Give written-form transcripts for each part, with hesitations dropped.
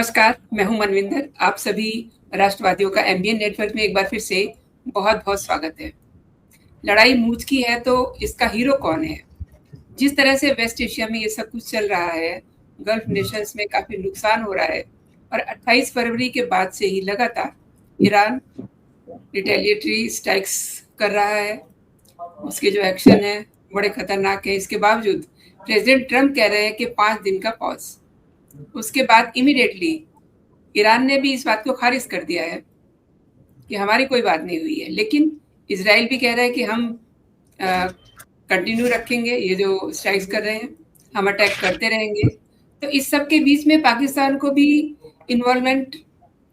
नमस्कार, मैं हूं मनविंदर। आप सभी राष्ट्रवादियों का एमबीएन नेटवर्क में एक बार फिर से बहुत-बहुत स्वागत है। लड़ाई मूछ की है तो इसका हीरो कौन है? जिस तरह से वेस्ट एशिया में ये सब कुछ चल रहा है, गल्फ नेशंस में काफ़ी नुकसान हो रहा है और 28 फरवरी के बाद से ही लगातार ईरान रिटेलिएटरी स्ट्राइक्स कर रहा है। उसके जो एक्शन हैं, बड़े खतरनाक हैं। इसके बावजूद प्रेसिडेंट ट्रंप कह रहे हैं कि 5 दिन का पॉज़। उसके बाद इमीडिएटली ईरान ने भी इस बात को खारिज कर दिया है कि हमारी कोई बात नहीं हुई है, लेकिन इजराइल भी कह रहा है कि हम कंटिन्यू रखेंगे, ये जो स्ट्राइक्स कर रहे हैं हम अटैक करते रहेंगे। तो इस सब के बीच में पाकिस्तान को भी इन्वॉल्वमेंट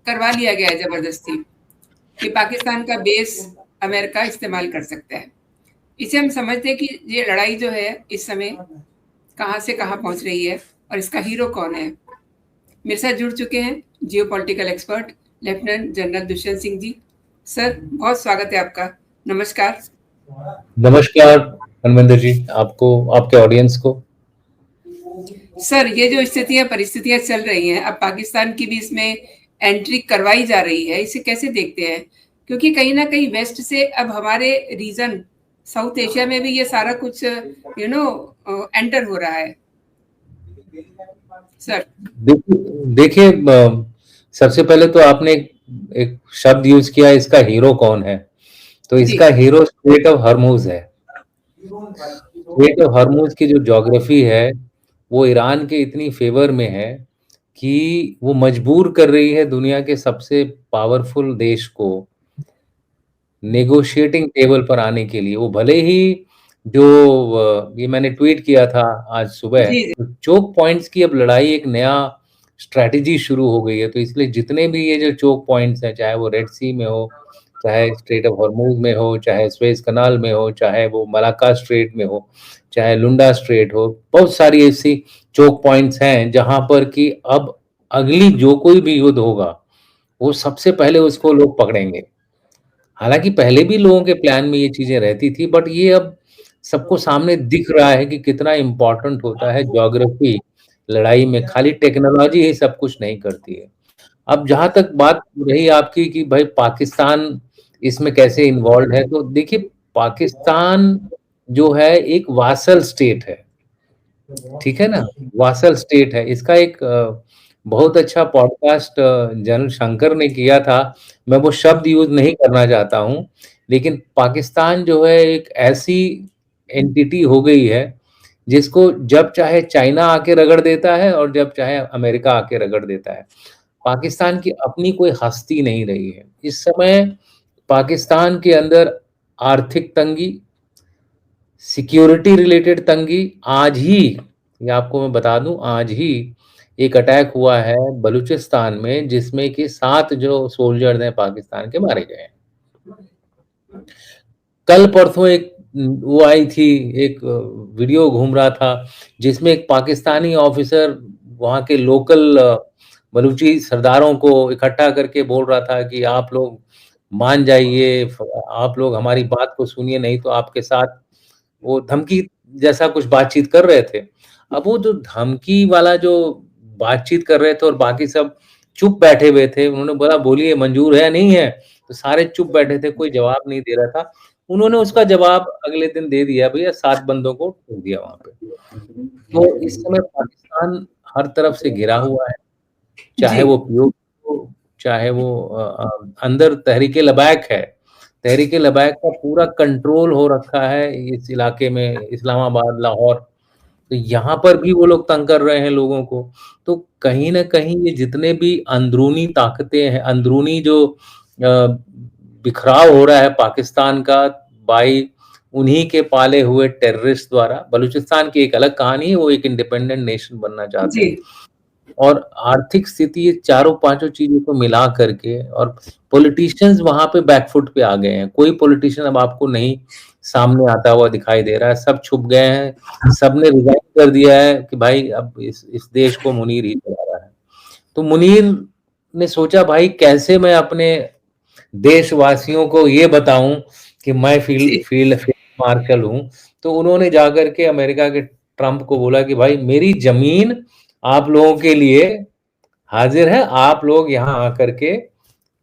करवा लिया गया है ज़बरदस्ती कि पाकिस्तान का बेस अमेरिका इस्तेमाल कर सकता है। इसे हम समझते हैं कि ये लड़ाई जो है इस समय कहाँ से कहाँ पहुँच रही है और इसका हीरो कौन है। मेरे साथ जुड़ चुके हैं geopolitical expert lieutenant general Dushyant Singh ji. Sir, बहुत स्वागत है आपका। नमस्कार। नमस्कार मनविंदर जी, आपको, आपके ऑडियंस को। सर, ये जो स्थितियां परिस्थितियां चल रही हैं, अब पाकिस्तान की भी इसमें एंट्री करवाई जा रही है, इसे कैसे देखते हैं? क्योंकि कहीं ना कहीं वेस्ट से अब हमारे रीजन साउथ एशिया में भी ये सारा कुछ एंटर हो रहा है। सर देखिए, सबसे पहले तो आपने एक शब्द यूज किया, इसका हीरो कौन है। तो इसका हीरो स्ट्रेट ऑफ हॉर्मुज है। स्ट्रेट ऑफ हॉर्मुज की जो ज्योग्राफी है वो ईरान के इतनी फेवर में है कि वो मजबूर कर रही है दुनिया के सबसे पावरफुल देश को नेगोशिएटिंग टेबल पर आने के लिए। वो भले ही जो ये मैंने ट्वीट किया था आज सुबह, तो चोक पॉइंट्स की अब लड़ाई एक नया स्ट्रैटेजी शुरू हो गई है। तो इसलिए जितने भी ये जो चोक पॉइंट्स हैं, चाहे वो रेड सी में हो, चाहे स्ट्रेट ऑफ हॉर्मुज में हो, चाहे स्वेज कनाल में हो, चाहे वो मलाक्का स्ट्रेट में हो, चाहे लुंडा स्ट्रेट हो, बहुत सारी ऐसी चोक पॉइंट्स हैं जहां पर कि अब अगली जो कोई भी युद्ध होगा वो सबसे पहले उसको लोग पकड़ेंगे। हालांकि पहले भी लोगों के प्लान में ये चीजें रहती थी, बट ये अब सबको सामने दिख रहा है कि कितना इम्पोर्टेंट होता है ज्योग्राफी लड़ाई में। खाली टेक्नोलॉजी ही सब कुछ नहीं करती है। अब जहां तक बात रही आपकी कि भाई पाकिस्तान इसमें कैसे इन्वॉल्व है, तो देखिए पाकिस्तान जो है एक वासल स्टेट है, ठीक है ना, वासल स्टेट है। इसका एक बहुत अच्छा पॉडकास्ट जनरल शंकर ने किया था। मैं वो शब्द यूज नहीं करना चाहता हूं, लेकिन पाकिस्तान जो है एक ऐसी एंटिटी हो गई है जिसको जब चाहे चाइना आके रगड़ देता है और जब चाहे अमेरिका आके रगड़ देता है। पाकिस्तान की अपनी कोई हस्ती नहीं रही है इस समय। पाकिस्तान के अंदर आर्थिक तंगी, सिक्योरिटी रिलेटेड तंगी, आज ही ये आपको मैं बता दूं, आज ही एक अटैक हुआ है बलूचिस्तान में जिसमें कि 7 जो सोल्जर्स हैं पाकिस्तान के मारे गए हैं। कल परसों एक वो आई थी, एक वीडियो घूम रहा था जिसमें एक पाकिस्तानी ऑफिसर वहां के लोकल बलूची सरदारों को इकट्ठा करके बोल रहा था कि आप लोग मान जाइए, आप लोग हमारी बात को सुनिए, नहीं तो आपके साथ, वो धमकी जैसा कुछ बातचीत कर रहे थे। अब वो जो धमकी वाला जो बातचीत कर रहे थे और बाकी सब चुप बैठे हुए थे, उन्होंने बोला बोलिए मंजूर है नहीं है, तो सारे चुप बैठे थे, कोई जवाब नहीं दे रहा था। उन्होंने उसका जवाब अगले दिन दे दिया, भैया 7 बंदों को ठोक दिया वहां पे। तो इस समय पाकिस्तान हर तरफ से घिरा हुआ है, चाहे वो पीओके हो, चाहे वो अंदर तहरीके लबैक है। तहरीके लबैक का पूरा कंट्रोल हो रखा है इस इलाके में, इस्लामाबाद, लाहौर। तो यहाँ पर भी वो लोग तंग कर रहे हैं लोगों को। तो कहीं ना कहीं ये जितने भी अंदरूनी ताकतें हैं, अंदरूनी जो बिखराव हो रहा है पाकिस्तान का बाई उन्हीं के पाले हुए टेररिस्ट द्वारा। बलूचिस्तान की एक अलग कहानी है, वो एक इंडिपेंडेंट नेशन बनना चाहते हैं। और आर्थिक स्थिति, ये चारों पांचों चीजों को मिला करके, और पॉलिटिशियंस वहां पे बैकफुट पे आ गए हैं। कोई पॉलिटिशियन अब आपको नहीं सामने आता हुआ दिखाई दे रहा है, सब छुप गए हैं। सबने रिजाइन कर दिया है कि भाई अब इस देश को मुनीर ही चला रहा है। तो मुनीर ने सोचा भाई कैसे मैं अपने देशवासियों को ये बताऊं कि मैं फील्ड मार्शल हूं। तो उन्होंने जाकर के अमेरिका के ट्रंप को बोला कि भाई मेरी जमीन आप लोगों के लिए हाजिर है, आप लोग यहाँ आकर के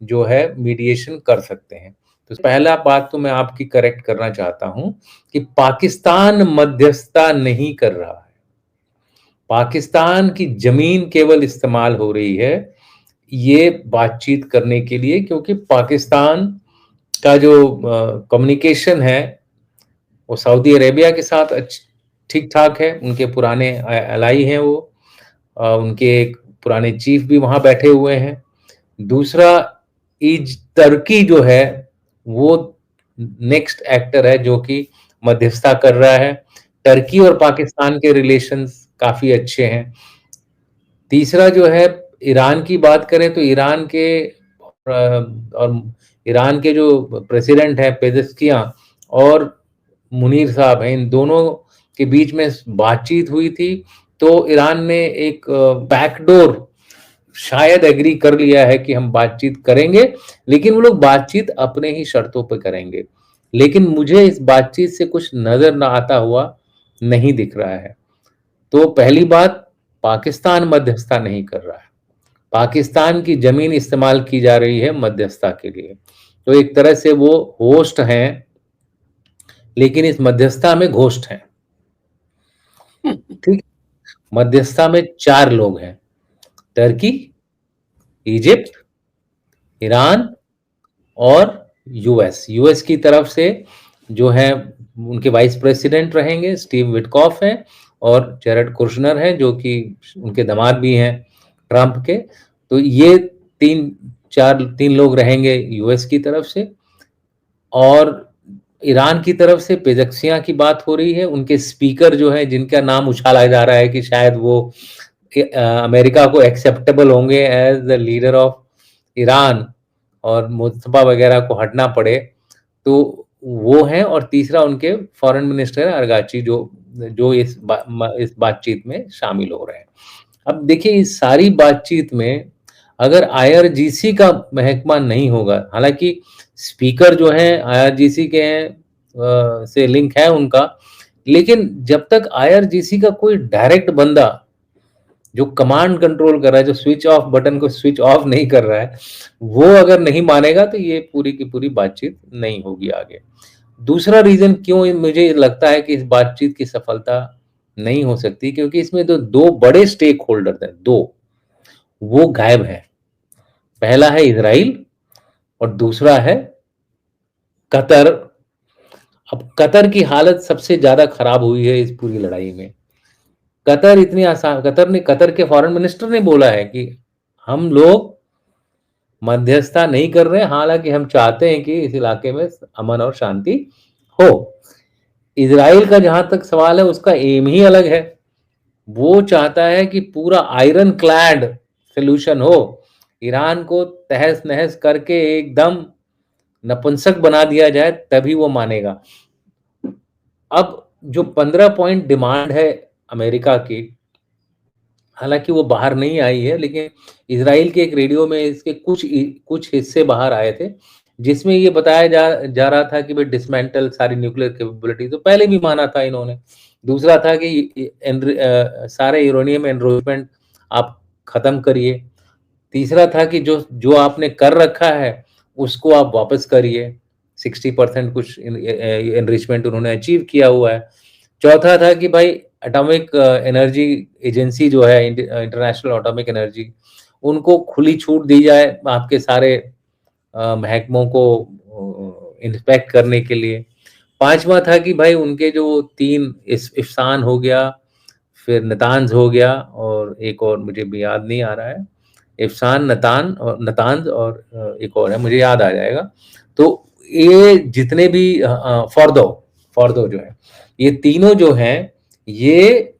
जो है मीडिएशन कर सकते हैं। तो पहला बात तो मैं आपकी करेक्ट करना चाहता हूं कि पाकिस्तान मध्यस्थता नहीं कर रहा है, पाकिस्तान की जमीन केवल इस्तेमाल हो रही है ये बातचीत करने के लिए, क्योंकि पाकिस्तान का जो कम्युनिकेशन है वो सऊदी अरेबिया के साथ ठीक ठाक है, उनके पुराने एलाई हैं वो, उनके एक पुराने चीफ भी वहां बैठे हुए हैं। दूसरा, टर्की जो है वो नेक्स्ट एक्टर है जो कि मध्यस्थता कर रहा है। टर्की और पाकिस्तान के रिलेशंस काफी अच्छे हैं। तीसरा जो है, ईरान की बात करें तो ईरान के जो प्रेसिडेंट है पेजेस्कियां और मुनीर साहब हैं, इन दोनों के बीच में बातचीत हुई थी, तो ईरान ने एक बैकडोर शायद एग्री कर लिया है कि हम बातचीत करेंगे, लेकिन वो लोग बातचीत अपने ही शर्तों पर करेंगे। लेकिन मुझे इस बातचीत से कुछ नजर ना आता हुआ नहीं दिख रहा है। तो पहली बात, पाकिस्तान मध्यस्थता नहीं कर रहा है, पाकिस्तान की जमीन इस्तेमाल की जा रही है मध्यस्थता के लिए। तो एक तरह से वो होस्ट हैं, लेकिन इस मध्यस्थता में घोस्ट हैं। ठीक, मध्यस्थता में 4 लोग हैं, टर्की, इजिप्ट, ईरान और यूएस की तरफ से जो है उनके वाइस प्रेसिडेंट रहेंगे स्टीव विटकॉफ हैं, और जेरेड कुशनर हैं जो कि उनके दामाद भी हैं ट्रंप के। तो ये 3 लोग रहेंगे यूएस की तरफ से, और ईरान की तरफ से पेजक्सियां की बात हो रही है। उनके स्पीकर जो है, जिनका नाम उछाला जा रहा है कि शायद वो अमेरिका को एक्सेप्टेबल होंगे as the leader of Iran और मुस्तफा वगैरह को हटना पड़े, तो वो हैं। और तीसरा उनके फॉरेन मिनिस्टर अरगाची जो इस बातचीत में शामिल हो रहे हैं। अब देखिए, इस सारी बातचीत में अगर आईआरजीसी का महकमा नहीं होगा, हालांकि स्पीकर जो हैं आईआरजीसी के हैं, से लिंक है उनका, लेकिन जब तक आईआरजीसी का कोई डायरेक्ट बंदा जो कमांड कंट्रोल कर रहा है, जो स्विच ऑफ बटन को स्विच ऑफ नहीं कर रहा है, वो अगर नहीं मानेगा तो ये पूरी की पूरी बातचीत नहीं होगी आगे। दूसरा रीजन क्यों मुझे लगता है कि इस बातचीत की सफलता नहीं हो सकती, क्योंकि इसमें तो 2 बड़े स्टेक होल्डर हैं, 2 वो गायब हैं। पहला है इजराइल और दूसरा है कतर। अब कतर की हालत सबसे ज्यादा खराब हुई है इस पूरी लड़ाई में। कतर के फॉरेन मिनिस्टर ने बोला है कि हम लोग मध्यस्थता नहीं कर रहे, हालांकि हम चाहते हैं कि इस इलाके में अमन और शांति हो। इजराइल का जहां तक सवाल है, उसका एम ही अलग है। वो चाहता है कि पूरा आयरन क्लैड सोल्यूशन हो, ईरान को तहस नहस करके एकदम नपुंसक बना दिया जाए, तभी वो मानेगा। अब जो 15 पॉइंट डिमांड है अमेरिका की, हालांकि वो बाहर नहीं आई है, लेकिन इजराइल के एक रेडियो में इसके कुछ हिस्से बाहर आए थे, जिसमें ये बताया जा रहा था कि भाई डिसमेंटल सारी न्यूक्लियर कैपेबिलिटी, तो पहले भी माना था इन्होंने। दूसरा था कि सारे यूरेनियम एनरोचमेंट आप खत्म करिए। तीसरा था कि जो आपने कर रखा है उसको आप वापस करिए, 60% कुछ एनरिचमेंट उन्होंने अचीव किया हुआ है। चौथा था कि भाई एटॉमिक एनर्जी एजेंसी जो है, इंटरनेशनल एटॉमिक एनर्जी, उनको खुली छूट दी जाए आपके सारे महकमों को इंस्पेक्ट करने के लिए। पांचवा था कि भाई उनके जो 3 इफ्सान हो गया, फिर नतान्ज हो गया, और एक और मुझे भी याद नहीं आ रहा है, इफ्सान, नतान्ज और एक और है, मुझे याद आ जाएगा। तो ये जितने भी फॉर्दो जो है, ये तीनों जो हैं, ये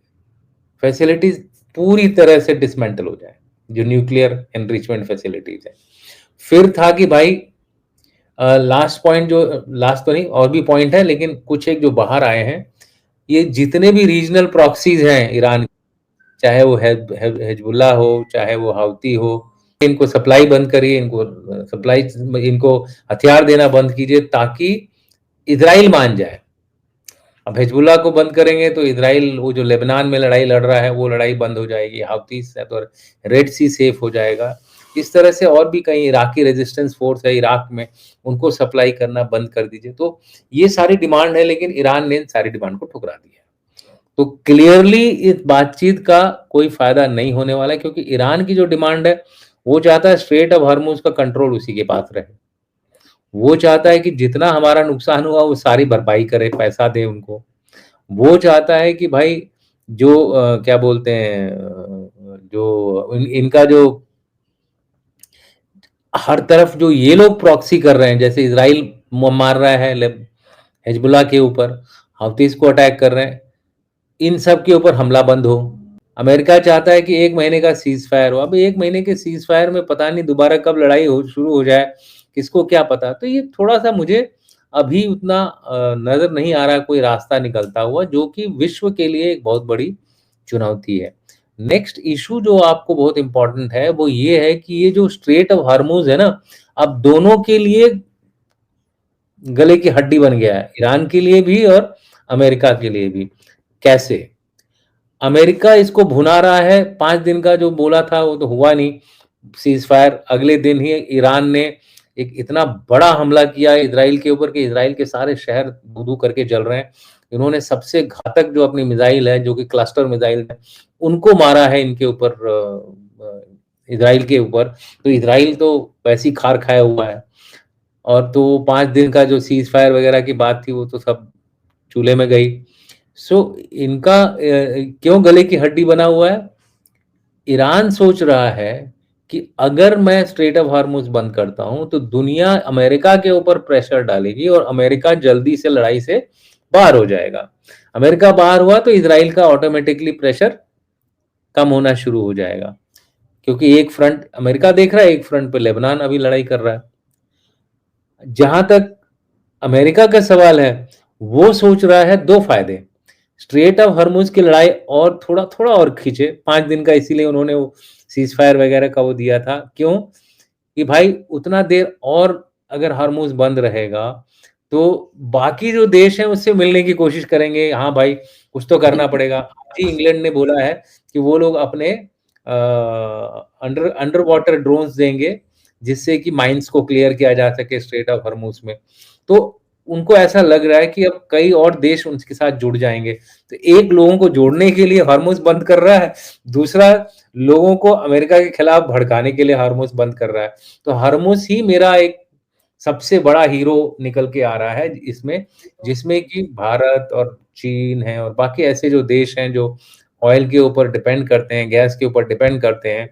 फैसिलिटीज पूरी तरह से डिसमेंटल हो जाए, जो न्यूक्लियर एनरिचमेंट फैसिलिटीज है। फिर था कि भाई लास्ट पॉइंट, जो लास्ट तो नहीं और भी पॉइंट है, लेकिन कुछ एक जो बाहर आए हैं, ये जितने भी रीजनल प्रॉक्सीज हैं ईरान, चाहे वो हिजबुल्लाह हो, चाहे वो हाउती हो, इनको सप्लाई बंद करिए, इनको हथियार देना बंद कीजिए, ताकि इजराइल मान जाए। अब हिजबुल्लाह को बंद करेंगे तो इजराइल वो जो लेबनान में लड़ाई लड़ रहा है वो लड़ाई बंद हो जाएगी, हाउतीस है तो रेड सी सेफ हो जाएगा। इस तरह से और भी कई इराकी रेजिस्टेंस फोर्स है इराक में, उनको सप्लाई करना बंद कर दीजिए। तो ये सारी डिमांड है, लेकिन ईरान ने इन सारी डिमांड को ठुकरा दिया। तो क्लियरली इस बातचीत का कोई फायदा नहीं होने वाला है, क्योंकि ईरान की जो डिमांड है वो चाहता है स्ट्रेट ऑफ हॉर्मुज का कंट्रोल उसी के पास रहे। वो चाहता है कि जितना हमारा नुकसान हुआ वो सारी भरपाई करे, पैसा दे उनको। वो चाहता है कि भाई जो क्या बोलते हैं जो इनका जो हर तरफ जो ये लोग प्रॉक्सी कर रहे हैं, जैसे इजराइल मार रहा है हिजबुल्लाह के ऊपर, हouthis को अटैक कर रहे हैं, इन सब के ऊपर हमला बंद हो। अमेरिका चाहता है कि 1 महीने का सीज फायर हो। अब 1 महीने के सीज फायर में पता नहीं दोबारा कब लड़ाई शुरू हो जाए, किसको क्या पता। तो ये थोड़ा सा मुझे अभी उतना नजर नहीं आ रहा कोई रास्ता निकलता हुआ, जो कि विश्व के लिए एक बहुत बड़ी चुनौती है। नेक्स्ट इशू जो आपको बहुत इंपॉर्टेंट है वो ये है कि ये जो स्ट्रेट ऑफ हॉर्मुज है ना, अब दोनों के लिए गले की हड्डी बन गया है, ईरान के लिए भी और अमेरिका के लिए भी। कैसे? अमेरिका इसको भुना रहा है, 5 दिन का जो बोला था वो तो हुआ नहीं सीज फायर। अगले दिन ही ईरान ने एक इतना बड़ा हमला किया इजराइल के ऊपर कि इजराइल के सारे शहर धू-धू करके जल रहे हैं। इन्होंने सबसे घातक जो अपनी मिसाइल है, जो कि क्लस्टर मिसाइल है, उनको मारा है इनके ऊपर, इजराइल के ऊपर। तो इजराइल तो वैसी खार खाया हुआ है। और तो 5 दिन का जो सीज फायर वगैरह की बात थी वो तो सब चूल्हे में गई। इनका क्यों गले की हड्डी बना हुआ है? ईरान सोच रहा है कि अगर मैं स्ट्रेट ऑफ हॉर्मुज बंद करता हूं तो दुनिया अमेरिका के ऊपर प्रेशर डालेगी और अमेरिका जल्दी से लड़ाई से बाहर हो जाएगा। अमेरिका बाहर हुआ तो इजराइल का ऑटोमेटिकली प्रेशर कम होना शुरू हो जाएगा, क्योंकि एक फ्रंट अमेरिका देख रहा है, एक फ्रंट पे लेबनान अभी लड़ाई कर रहा है। जहां तक अमेरिका का सवाल है, वो सोच रहा है 2 फायदे, स्ट्रेट ऑफ हॉर्मुज की लड़ाई और थोड़ा थोड़ा और खींचे 5 दिन का, इसीलिए उन्होंने वो सीज फायर वगैरह का वो दिया था। क्यों? कि भाई उतना देर और अगर हॉर्मुज बंद रहेगा तो बाकी जो देश हैं उससे मिलने की कोशिश करेंगे। हाँ भाई कुछ तो करना पड़ेगा। आज ही इंग्लैंड ने बोला है कि वो लोग अपने अंडर वाटर ड्रोन्स देंगे जिससे कि माइंस को क्लियर किया जा सके स्ट्रेट ऑफ हॉर्मुज में। तो उनको ऐसा लग रहा है कि अब कई और देश उनके साथ जुड़ जाएंगे। तो एक लोगों को जोड़ने के लिए हॉर्मुज बंद कर रहा है, दूसरा लोगों को अमेरिका के खिलाफ भड़काने के लिए हॉर्मुज बंद कर रहा है। तो हॉर्मुज ही मेरा एक सबसे बड़ा हीरो निकल के आ रहा है इसमें, जिसमें कि भारत और चीन है और बाकी ऐसे जो देश हैं जो ऑयल के ऊपर डिपेंड करते हैं, गैस के ऊपर डिपेंड करते हैं,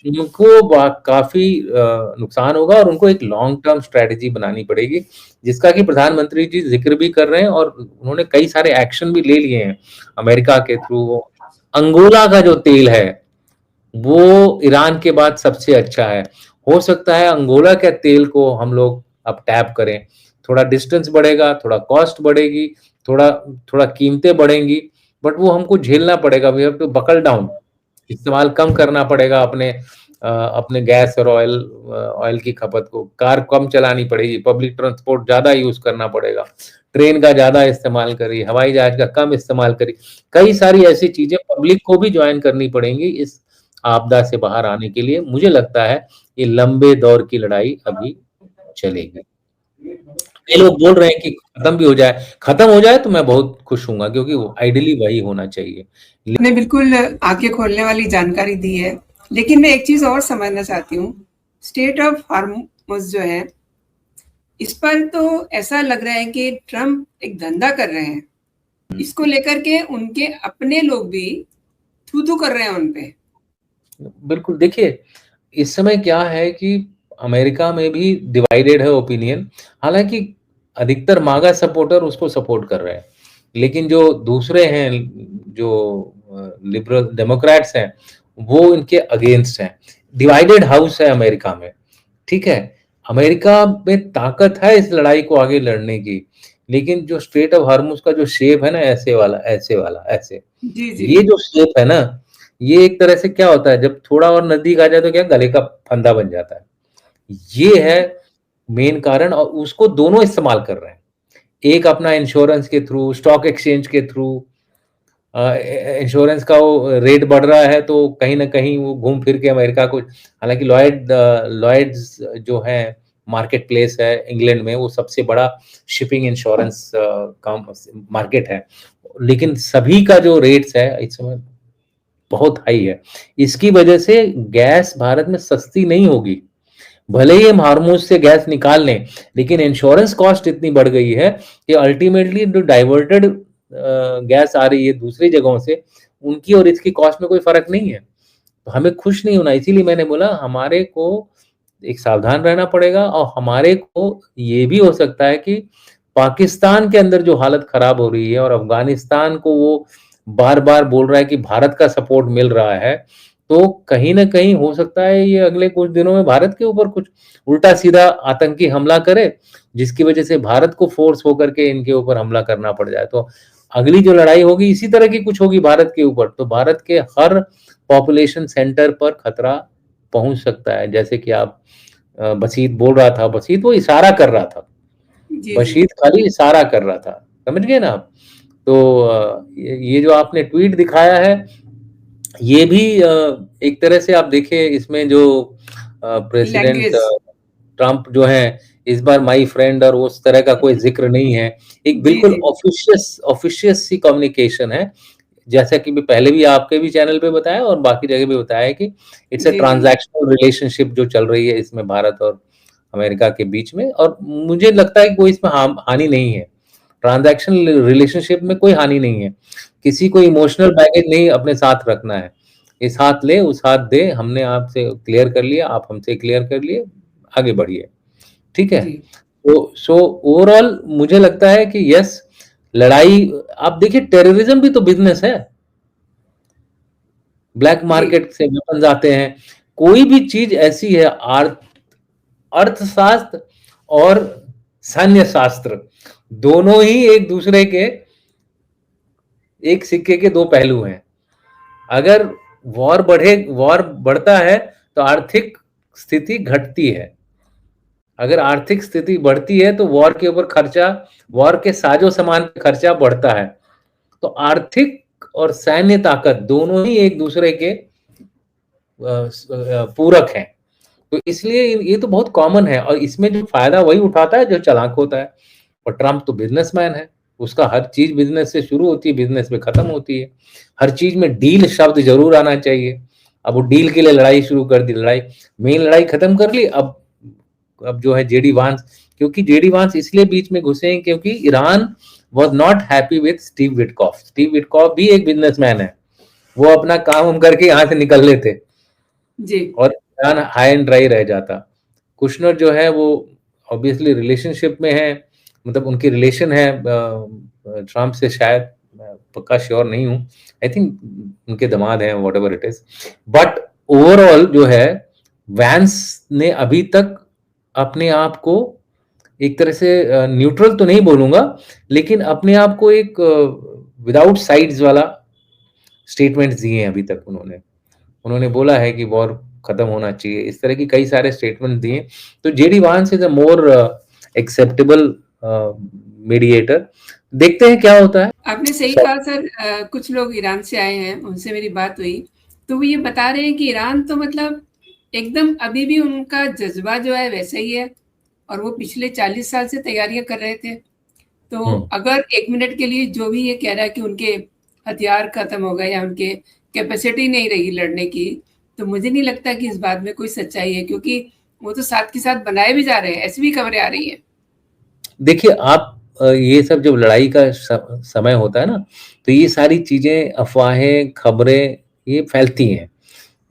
उनको काफी नुकसान होगा और उनको एक लॉन्ग टर्म स्ट्रेटेजी बनानी पड़ेगी, जिसका कि प्रधानमंत्री जी जिक्र भी कर रहे हैं और उन्होंने कई सारे एक्शन भी ले लिए हैं अमेरिका के थ्रू। अंगोला का जो तेल है वो ईरान के बाद सबसे अच्छा है। हो सकता है अंगोला के तेल को हम लोग अब टैप करें। थोड़ा डिस्टेंस बढ़ेगा, थोड़ा कॉस्ट बढ़ेगी, थोड़ा थोड़ा कीमतें बढ़ेंगी, बट वो हमको झेलना पड़ेगा। We have to buckle down, इस्तेमाल कम करना पड़ेगा अपने गैस और ऑयल की खपत को। कार कम चलानी पड़ेगी, पब्लिक ट्रांसपोर्ट ज्यादा यूज करना पड़ेगा, ट्रेन का ज्यादा इस्तेमाल करिए, हवाई जहाज का कम इस्तेमाल करिए। कई सारी ऐसी चीजें पब्लिक को भी ज्वाइन करनी पड़ेंगी इस आपदा से बाहर आने के लिए। मुझे लगता है ये लंबे दौर की लड़ाई अभी चलेगी। ये लोग बोल रहे हैं कि खत्म भी हो जाए, खत्म हो जाए तो मैं बहुत खुश हूंगा, क्योंकि आइडियली वही होना चाहिए। आपने बिल्कुल आंखें खोलने वाली जानकारी दी है, लेकिन मैं एक चीज और समझना चाहती हूँ। स्टेट ऑफ हॉर्मुज जो है, इस पर तो ऐसा लग रहा है कि ट्रम्प एक धंधा कर रहे हैं। इसको लेकर के उनके अपने लोग भी थू-थू कर रहे हैं उन पे। बिल्कुल, देखिए इस समय क्या है कि अमेरिका में भी डिवाइडेड है ओपिनियन। हालांकि अधिकतर मागा सपोर्टर उसको सपोर्ट कर रहे हैं, लेकिन जो दूसरे हैं, जो लिबरल डेमोक्रेट्स हैं, वो इनके अगेंस्ट हैं। डिवाइडेड हाउस है अमेरिका में, ठीक है। अमेरिका में ताकत है इस लड़ाई को आगे लड़ने की, लेकिन जो स्ट्रेट ऑफ हॉर्मुज का जो शेप है ना, ऐसे वाला ऐसे वाला ऐसे, ये जो शेप है ना, ये एक तरह से क्या होता है, जब थोड़ा और नजदीक आ जाए तो क्या गले का फंदा बन जाता है। ये है मेन कारण, और उसको दोनों इस्तेमाल कर रहे हैं। एक अपना इंश्योरेंस के थ्रू, स्टॉक एक्सचेंज के थ्रू, इंश्योरेंस का वो रेट बढ़ रहा है तो कहीं ना कहीं वो घूम फिर के अमेरिका को, हालांकि लॉयड्स जो है मार्केट प्लेस है इंग्लैंड में, वो सबसे बड़ा शिपिंग इंश्योरेंस का मार्केट है, लेकिन सभी का जो रेट्स है इस समय बहुत हाई है। इसकी वजह से गैस भारत में सस्ती नहीं होगी, भले ही हम हार्मोज से गैस निकाल लें, लेकिन इंश्योरेंस कॉस्ट इतनी बढ़ गई है कि अल्टीमेटली जो डाइवर्टेड गैस आ रही है दूसरी जगहों से, उनकी और इसकी कॉस्ट में कोई फर्क नहीं है। तो हमें खुश नहीं होना, इसीलिए मैंने बोला हमारे को एक सावधान रहना पड़ेगा, और हमारे को ये भी हो सकता है कि पाकिस्तान के अंदर जो हालत खराब हो रही है और अफगानिस्तान को वो बार बार बोल रहा है कि भारत का सपोर्ट मिल रहा है, तो कहीं ना कहीं हो सकता है ये अगले कुछ दिनों में भारत के ऊपर कुछ उल्टा सीधा आतंकी हमला करे, जिसकी वजह से भारत को फोर्स होकर के इनके ऊपर हमला करना पड़ जाए। तो अगली जो लड़ाई होगी इसी तरह की कुछ होगी भारत के ऊपर, तो भारत के हर पॉपुलेशन सेंटर पर खतरा पहुंच सकता है। जैसे कि आप बशीत बोल रहा था, बशीत वो इशारा कर रहा था, बशीत खाली इशारा कर रहा था, समझ गए ना आप। तो ये जो आपने ट्वीट दिखाया है, ये भी एक तरह से आप देखिए, इसमें जो प्रेसिडेंट ट्रंप जो है, इस बार माई फ्रेंड और उस तरह का कोई जिक्र नहीं है, एक बिल्कुल ऑफिशियस सी कम्युनिकेशन है, जैसा कि पहले भी आपके भी चैनल पे बताया और बाकी जगह भी बताया है कि इट्स अ ट्रांजैक्शनल रिलेशनशिप जो चल रही है इसमें भारत और अमेरिका के बीच में, और मुझे लगता है कि कोई इसमें हानि नहीं है। ट्रांजैक्शनल रिलेशनशिप में कोई हानि नहीं है, किसी को इमोशनल बैगेज नहीं अपने साथ रखना है। इस हाथ ले उस हाथ दे, हमने आपसे क्लियर कर लिया, आप हमसे क्लियर कर लिए, आगे बढ़िए, ठीक है। तो सो ओवरऑल मुझे लगता है कि यस, लड़ाई, आप देखिए टेररिज्म भी तो बिजनेस है, ब्लैक मार्केट से वेपन्स आते हैं, कोई भी चीज ऐसी है, अर्थशास्त्र और सैन्य शास्त्र दोनों ही एक दूसरे के, एक सिक्के के दो पहलू हैं। अगर वॉर बढ़ता है तो आर्थिक स्थिति घटती है, अगर आर्थिक स्थिति बढ़ती है तो वॉर के ऊपर खर्चा, वॉर के साजो सामान पे खर्चा बढ़ता है। तो आर्थिक और सैन्य ताकत दोनों ही एक दूसरे के पूरक हैं, तो इसलिए ये तो बहुत कॉमन है, और इसमें जो फायदा वही उठाता है जो चालाक होता है। और ट्रंप तो बिजनेसमैन है, उसका हर चीज बिजनेस से शुरू होती है, बिजनेस में खत्म होती है, हर चीज में डील शब्द जरूर आना चाहिए। अब वो डील के लिए लड़ाई शुरू कर दी, मेन लड़ाई खत्म कर ली, अब जो है जेडी वांस, क्योंकि जेडी वांस इसलिए बीच में घुसे हैं क्योंकि Iran was not happy with Steve Witkoff. Steve Witkoff भी एक बिजनेसमैन है, वो अपना काम करके यहाँ से निकल लेते जी, और ईरान हाई एंड ड्राई रह जाता। कुशनर जो है वो ऑब्वियसली रिलेशनशिप में है, मतलब उनकी रिलेशन है ट्रम्प से, शायद पक्का श्योर नहीं हूँ, आई थिंक उनके दामाद हैं, what ever it is, but overall जो है वैंस ने अभी तक अपने आप को एक तरह से न्यूट्रल तो नहीं बोलूंगा, लेकिन अपने आप को एक विदाउट साइड्स वाला स्टेटमेंट्स दिए हैं अभी तक। उन्होंने बोला है कि वॉर खत्म होना चाहिए, इस तरह की कई सारे स्टेटमेंट दिए। तो जेडी वांस is a more acceptable mediator, देखते हैं क्या होता है। आपने सही कहा सर, कुछ लोग ईरान से आए हैं, उनसे मेरी बात हुई, तो वो ये बता रहे हैं कि ईरान तो मतलब एकदम अभी भी उनका जज्बा जो है वैसा ही है, और वो पिछले 40 साल से तैयारियां कर रहे थे। तो अगर 1 मिनट के लिए जो भी ये कह रहा है कि उनके हथियार खत्म हो गए या उनके कैपेसिटी नहीं रही लड़ने की, तो मुझे नहीं लगता कि इस बात में कोई सच्चाई है, क्योंकि वो तो साथ के साथ बनाए भी जा रहे हैं, ऐसी भी खबरें आ रही हैं। देखिए आप, ये सब जब लड़ाई का समय होता है ना, तो ये सारी चीजें, अफवाहें, खबरें, ये फैलती हैं,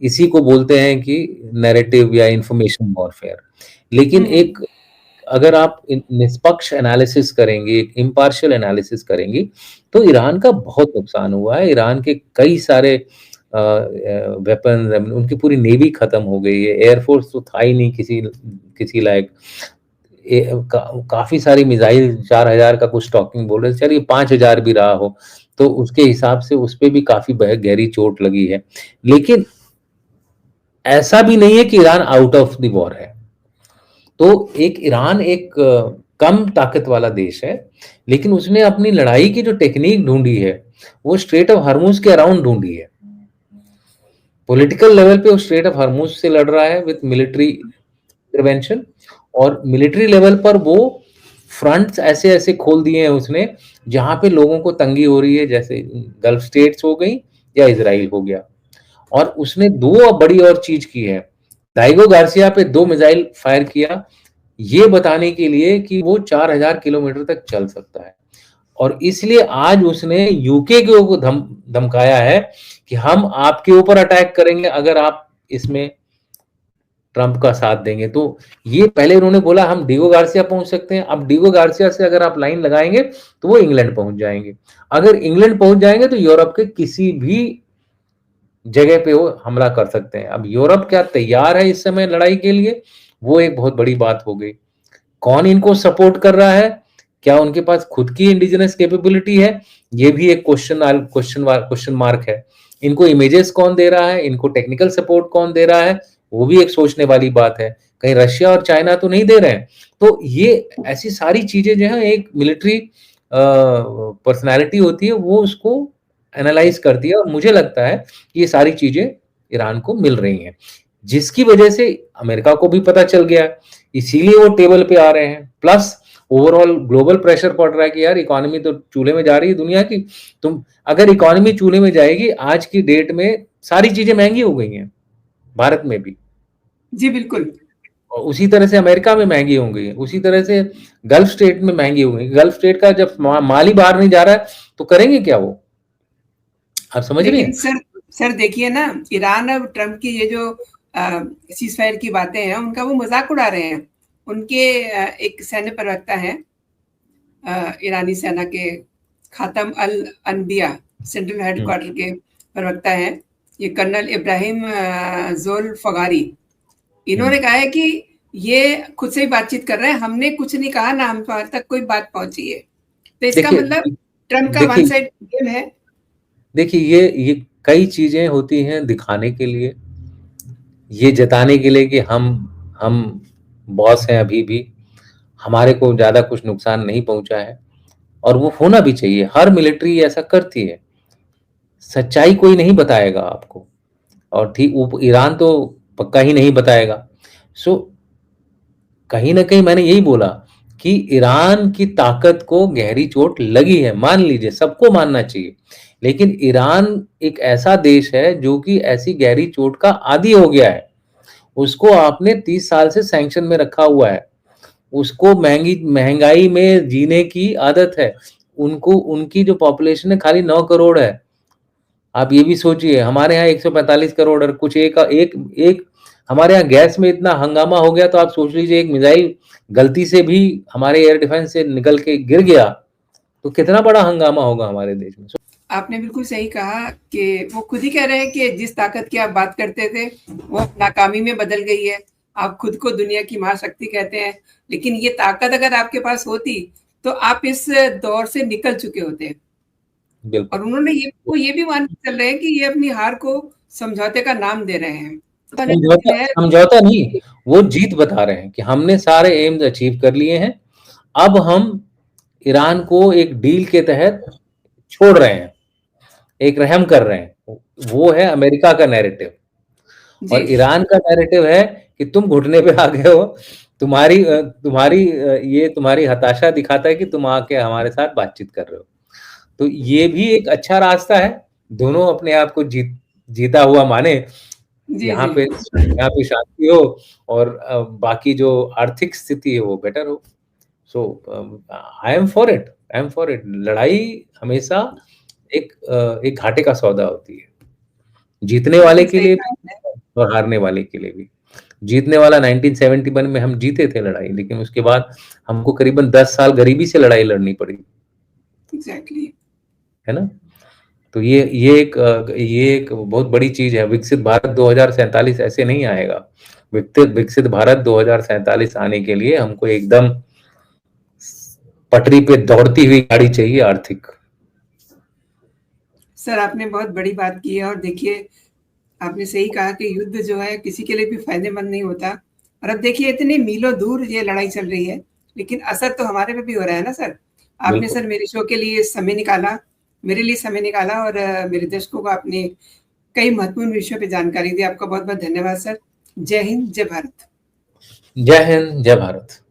इसी को बोलते हैं कि नैरेटिव या इंफॉर्मेशन वॉरफेयर। लेकिन एक, अगर आप निष्पक्ष एनालिसिस करेंगे, एक इम्पार्शियल एनालिसिस करेंगे, तो ईरान का बहुत नुकसान हुआ है। ईरान के कई सारे वेपन, उनकी पूरी नेवी खत्म हो गई है, एयरफोर्स तो था ही नहीं किसी लायक। काफी सारी मिसाइल, 4000 का कुछ टॉकिंग बोल रहे थे, चलिए 5000 भी रहा हो, तो उसके हिसाब से उस पर भी काफी गहरी चोट लगी है। लेकिन ऐसा भी नहीं है कि Iran out of the war है। तो ईरान एक कम ताकत वाला देश है, लेकिन उसने अपनी लड़ाई की जो टेक्निक ढूंढी है वो स्ट्रेट ऑफ हॉर्मुज के अराउंड ढूंढी है। पॉलिटिकल लेवल पे वो स्ट्रेट ऑफ हॉर्मुज से लड़ रहा है विथ मिलिट्री इंटरवेंशन, और मिलिट्री लेवल पर वो फ्रंट्स ऐसे ऐसे खोल दिए हैं उसने जहां पे लोगों को तंगी हो रही है, जैसे गल्फ स्टेट्स हो गई या इजराइल हो गया। और उसने दो बड़ी और चीज की है, डाइगो गार्सिया पे 2 मिसाइल फायर किया, ये बताने के लिए कि वो 4000 किलोमीटर तक चल सकता है। और इसलिए आज उसने यूके को धमकाया है कि हम आपके ऊपर अटैक करेंगे अगर आप इसमें ट्रंप का साथ देंगे। तो ये पहले उन्होंने बोला हम डिगो गार्सिया पहुंच सकते हैं, अब डिगो गार्सिया से अगर आप लाइन लगाएंगे तो वो इंग्लैंड पहुंच जाएंगे, अगर इंग्लैंड पहुंच जाएंगे तो यूरोप के किसी भी जगह पे वो हमला कर सकते हैं। अब यूरोप क्या तैयार है इस समय लड़ाई के लिए, वो एक बहुत बड़ी बात हो गई। कौन इनको सपोर्ट कर रहा है, क्या उनके पास खुद की इंडिजिनस कैपेबिलिटी है, ये भी एक क्वेश्चन मार्क है। इनको इमेजेस कौन दे रहा है, इनको टेक्निकल सपोर्ट कौन दे रहा है, वो भी एक सोचने वाली बात है। कहीं रशिया और चाइना तो नहीं दे रहे हैं। तो ये ऐसी सारी चीजें जो है, एक मिलिट्री पर्सनालिटी होती है वो उसको एनालाइज करती है, और मुझे लगता है ये सारी चीजें ईरान को मिल रही हैं, जिसकी वजह से अमेरिका को भी पता चल गया, इसीलिए वो टेबल पे आ रहे हैं। प्लस ओवरऑल ग्लोबल प्रेशर पड़ रहा है कि यार इकोनॉमी तो चूल्हे में जा रही है दुनिया की, तुम अगर इकोनॉमी चूल्हे में जाएगी, आज की डेट में सारी चीजें महंगी हो गई हैं, भारत में भी। जी बिल्कुल। और उसी तरह से अमेरिका में महंगी हो गई है, उसी तरह से गल्फ स्टेट में महंगी हो गई। गल्फ स्टेट का जब माल ही बाहर नहीं जा रहा है तो करेंगे क्या वो, आप समझ रहे हैं? लेकिन सर देखिए ना, ईरान अब ट्रंप की ये जो सीज फायर की बातें हैं उनका वो मजाक उड़ा रहे हैं। उनके एक सैन्य प्रवक्ता है ईरानी सेना के, खातम अल अनबिया सेंट्रल हेडक्वार्टर के प्रवक्ता है, ये कर्नल इब्राहिम जोल फगारी। इन्होंने कहा है कि ये खुद से ही बातचीत कर रहे हैं, हमने कुछ नहीं कहा, ना हम तक कोई बात पहुंची है। तो इसका मतलब ट्रंप का वन साइड गेम है। देखिए ये कई चीजें होती हैं दिखाने के लिए, ये जताने के लिए कि हम बॉस हैं, अभी भी हमारे को ज्यादा कुछ नुकसान नहीं पहुंचा है, और वो होना भी चाहिए, हर मिलिट्री ऐसा करती है। सच्चाई कोई नहीं बताएगा आपको, और ठीक ईरान तो पक्का ही नहीं बताएगा। सो कहीं ना कहीं मैंने यही बोला कि ईरान की ताकत को गहरी चोट लगी है, मान लीजिए, सबको मानना चाहिए, लेकिन ईरान एक ऐसा देश है जो कि ऐसी गहरी चोट का आदी हो गया है। उसको आपने 30 साल से सैंक्शन में रखा हुआ है, उसको महंगाई में जीने की आदत है, उनको उनकी जो पॉपुलेशन है खाली 9 करोड़ है। आप ये भी सोचिए, हमारे यहाँ 145 करोड़, और कुछ एक हमारे यहाँ गैस में इतना हंगामा हो गया, तो आप सोच लीजिए एक मिसाइल गलती से भी हमारे एयर डिफेंस से निकल के गिर गया तो कितना बड़ा हंगामा होगा हमारे देश में। आपने बिल्कुल सही कहा कि वो खुद ही कह रहे हैं कि जिस ताकत की आप बात करते थे वो नाकामी में बदल गई है। आप खुद को दुनिया की महाशक्ति कहते हैं, लेकिन ये ताकत अगर आपके पास होती तो आप इस दौर से निकल चुके होते। और उन्होंने ये भी मान के चल रहे हैं कि ये अपनी हार को समझौते का नाम दे रहे हैं। समझौता नहीं, वो जीत बता रहे हैं कि हमने सारे एम्स अचीव कर लिए हैं, अब हम ईरान को एक डील के तहत छोड़ रहे हैं, एक रहम कर रहे हैं। वो है अमेरिका का नैरेटिव, और ईरान का नैरेटिव है कि तुम घुटने पे आ गए हो, तुम्हारी हताशा दिखाता है कि तुम आके हमारे साथ बातचीत कर रहे हो। तो ये भी एक अच्छा रास्ता है, दोनों अपने आप को जीता हुआ माने, यहाँ पे शांति हो और बाकी जो आर्थिक स्थिति है वो बेटर हो। सो आई एम फॉर इट। लड़ाई हमेशा एक घाटे का सौदा होती है, जीतने वाले के लिए भी और हारने वाले के लिए भी। जीतने वाला 1971 में हम जीते थे लड़ाई, लेकिन उसके बाद हमको करीबन 10 साल गरीबी से लड़ाई लड़नी पड़ी। एग्जैक्टली, है ना? तो ये एक बहुत बड़ी चीज है। विकसित भारत 2047 ऐसे नहीं आएगा। विकसित भारत 2047 आने के लिए हमको एकदम पटरी पे दौड़ती हुई गाड़ी चाहिए, आर्थिक। सर आपने बहुत बड़ी बात की है, और देखिए आपने सही कहा कि युद्ध जो है किसी के लिए भी फायदेमंद नहीं होता। और अब देखिए इतनी मीलों दूर ये लड़ाई चल रही है, लेकिन असर तो हमारे पे भी हो रहा है ना सर। आपने सर मेरे शो के लिए समय निकाला, मेरे लिए समय निकाला और मेरे दर्शकों को आपने कई महत्वपूर्ण विषयों पे जानकारी दी। आपका बहुत-बहुत धन्यवाद सर। जय हिंद, जय भारत। जय हिंद, जय भारत।